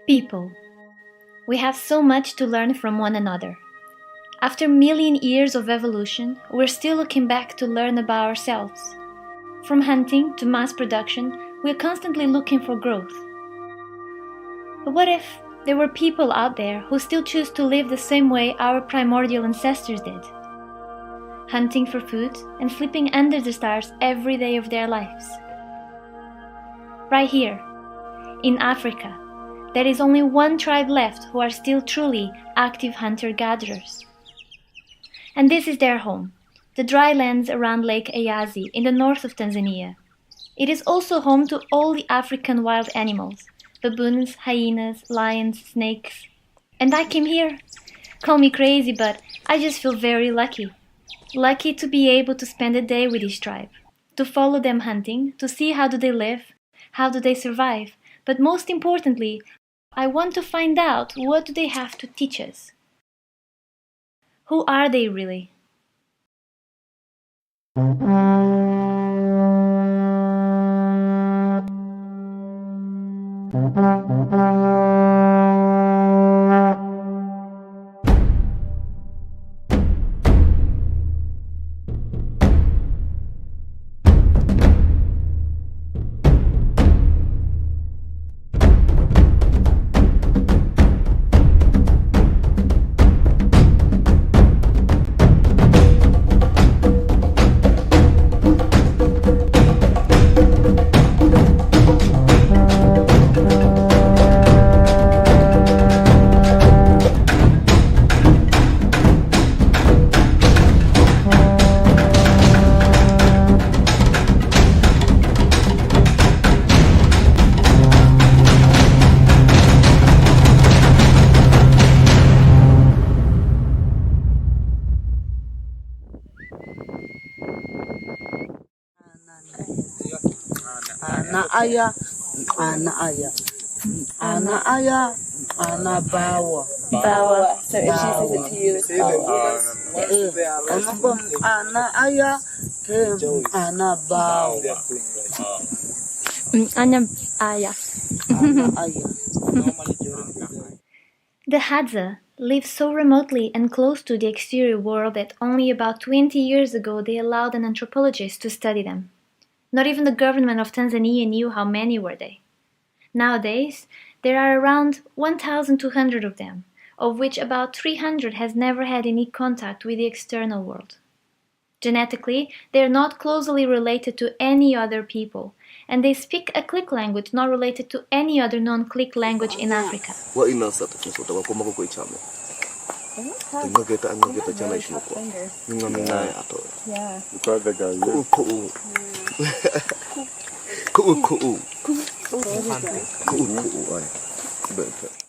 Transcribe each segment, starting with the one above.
People. We have so much to learn from one another. After million years of evolution, we're still looking back to learn about ourselves. From hunting to mass production, we're constantly looking for growth. But what if there were people out there who still choose to live the same way our primordial ancestors did? Hunting for food and sleeping under the stars every day of their lives. Right here, in Africa, there is only one tribe left who are still truly active hunter-gatherers. And this is their home, the dry lands around Lake Eyasi in the north of Tanzania. It is also home to all the African wild animals, baboons, hyenas, lions, snakes. And I came here. Call me crazy, but I just feel very lucky. Lucky to be able to spend a day with this tribe, to follow them hunting, to see how do they live, how do they survive, but most importantly, I want to find out what do they have to teach us. Who are they really? Bawa. So it chooses it to you. The Hadza live so remotely and close to the exterior world that only about 20 years ago they allowed an anthropologist to study them. Not even the government of Tanzania knew how many were they. Nowadays, there are around 1,200 of them, of which about 300 has never had any contact with the external world. Genetically, they are not closely related to any other people, and they speak a click language not related to any other non-click language in Africa.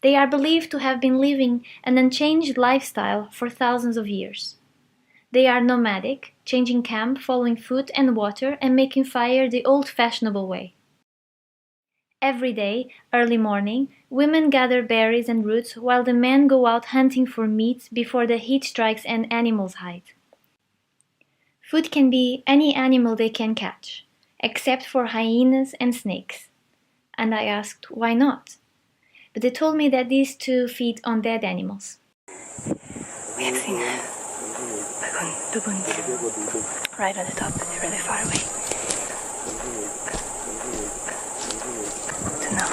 They are believed to have been living an unchanged lifestyle for thousands of years. They are nomadic, changing camp, following food and water, and making fire the old-fashionable way. Every day, early morning, women gather berries and roots while the men go out hunting for meat before the heat strikes and animals hide. Food can be any animal they can catch, except for hyenas and snakes. And I asked, why not? But they told me that these two feed on dead animals. We have seen baboons right on the top, but they're really far away. So now, I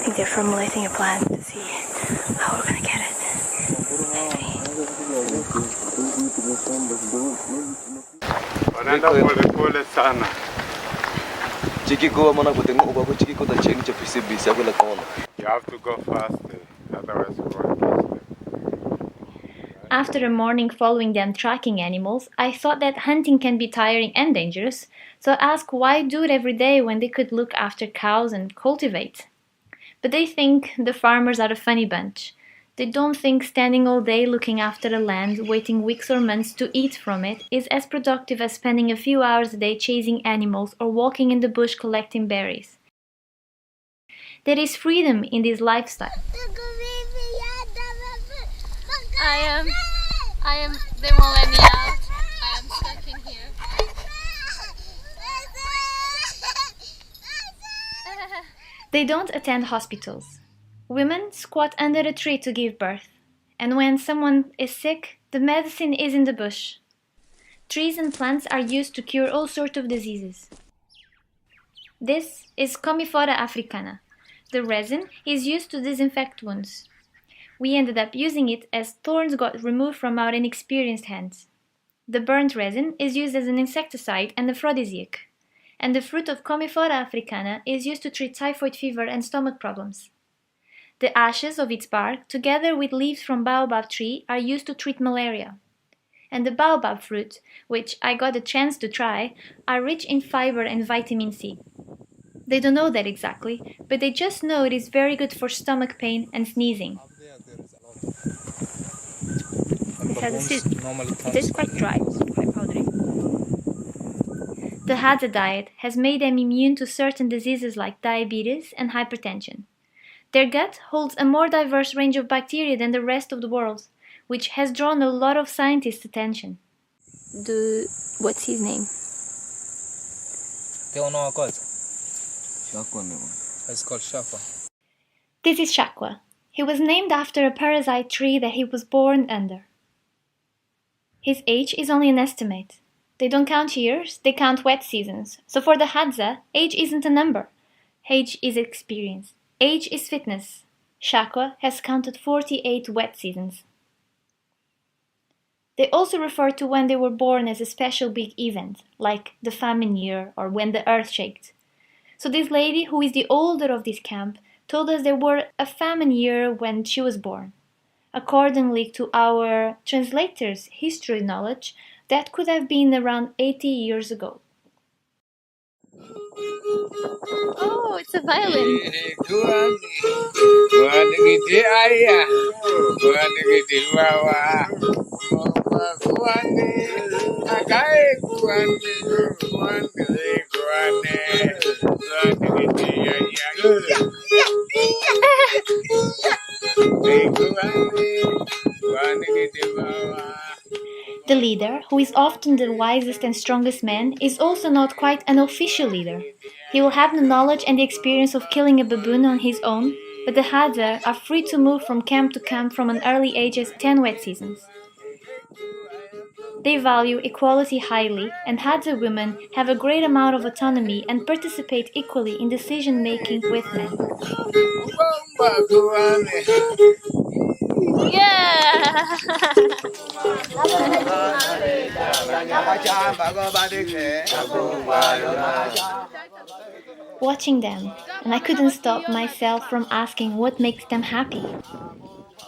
think they're formulating a plan to see how we're gonna get it. Pole sana. You have to go fast, otherwise you won't catch them. After a morning following them tracking animals, I thought that hunting can be tiring and dangerous, so I asked why do it every day when they could look after cows and cultivate. But they think the farmers are a funny bunch. They don't think standing all day looking after a land, waiting weeks or months to eat from it, is as productive as spending a few hours a day chasing animals or walking in the bush collecting berries. There is freedom in this lifestyle. They won't let me out. I am stuck in here. They don't attend hospitals. Women squat under a tree to give birth, and when someone is sick, the medicine is in the bush. Trees and plants are used to cure all sorts of diseases. This is Commiphora africana. The resin is used to disinfect wounds. We ended up using it as thorns got removed from our inexperienced hands. The burnt resin is used as an insecticide and aphrodisiac, and the fruit of Commiphora africana is used to treat typhoid fever and stomach problems. The ashes of its bark, together with leaves from baobab tree, are used to treat malaria. And the baobab fruit, which I got a chance to try, are rich in fiber and vitamin C. They don't know that exactly, but they just know it is very good for stomach pain and sneezing. It is quite dry, quite powdery. The Hadza diet has made them immune to certain diseases like diabetes and hypertension. Their gut holds a more diverse range of bacteria than the rest of the world, which has drawn a lot of scientists' attention. What's his name? It's called Shakwa. This is Shakwa. He was named after a parasite tree that he was born under. His age is only an estimate. They don't count years, they count wet seasons. So for the Hadza, age isn't a number. Age is experience. Age is fitness. Shakwa has counted 48 wet seasons. They also refer to when they were born as a special big event, like the famine year or when the earth shaked. So this lady, who is the older of this camp, told us there were a famine year when she was born. Accordingly to our translator's history knowledge, that could have been around 80 years ago. Oh, it's a violin. The leader, who is often the wisest and strongest man, is also not quite an official leader. He will have the knowledge and the experience of killing a baboon on his own, but the Hadza are free to move from camp to camp from an early age as 10 wet seasons. They value equality highly, and Hadza women have a great amount of autonomy and participate equally in decision-making with men. Yeah! Watching them, and I couldn't stop myself from asking what makes them happy.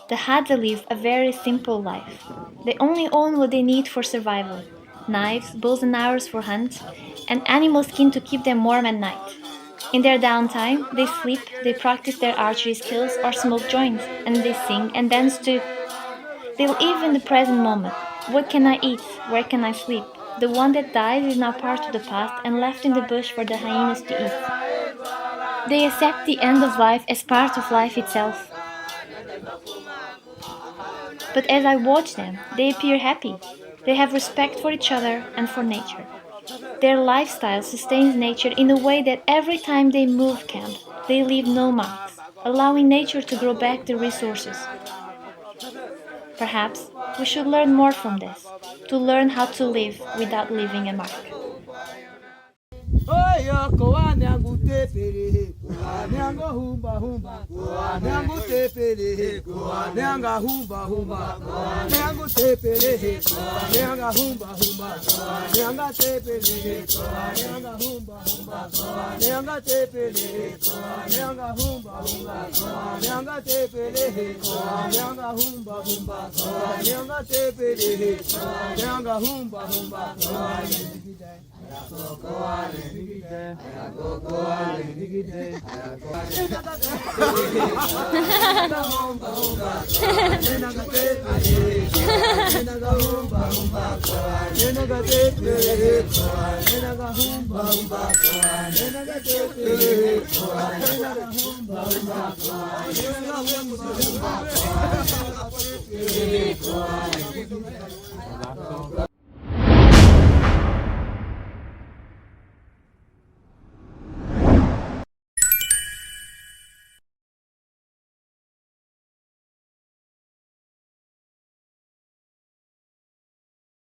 The Hadza live a very simple life. They only own what they need for survival: knives, bows and arrows for hunt, and animal skin to keep them warm at night. In their downtime, they sleep, they practice their archery skills or smoke joints, and they sing and dance too. They live in the present moment. What can I eat? Where can I sleep? The one that dies is now part of the past and left in the bush for the hyenas to eat. They accept the end of life as part of life itself. But as I watch them, they appear happy. They have respect for each other and for nature. Their lifestyle sustains nature in a way that every time they move camp, they leave no marks, allowing nature to grow back the resources. Perhaps we should learn more from this, to learn how to live without leaving a mark.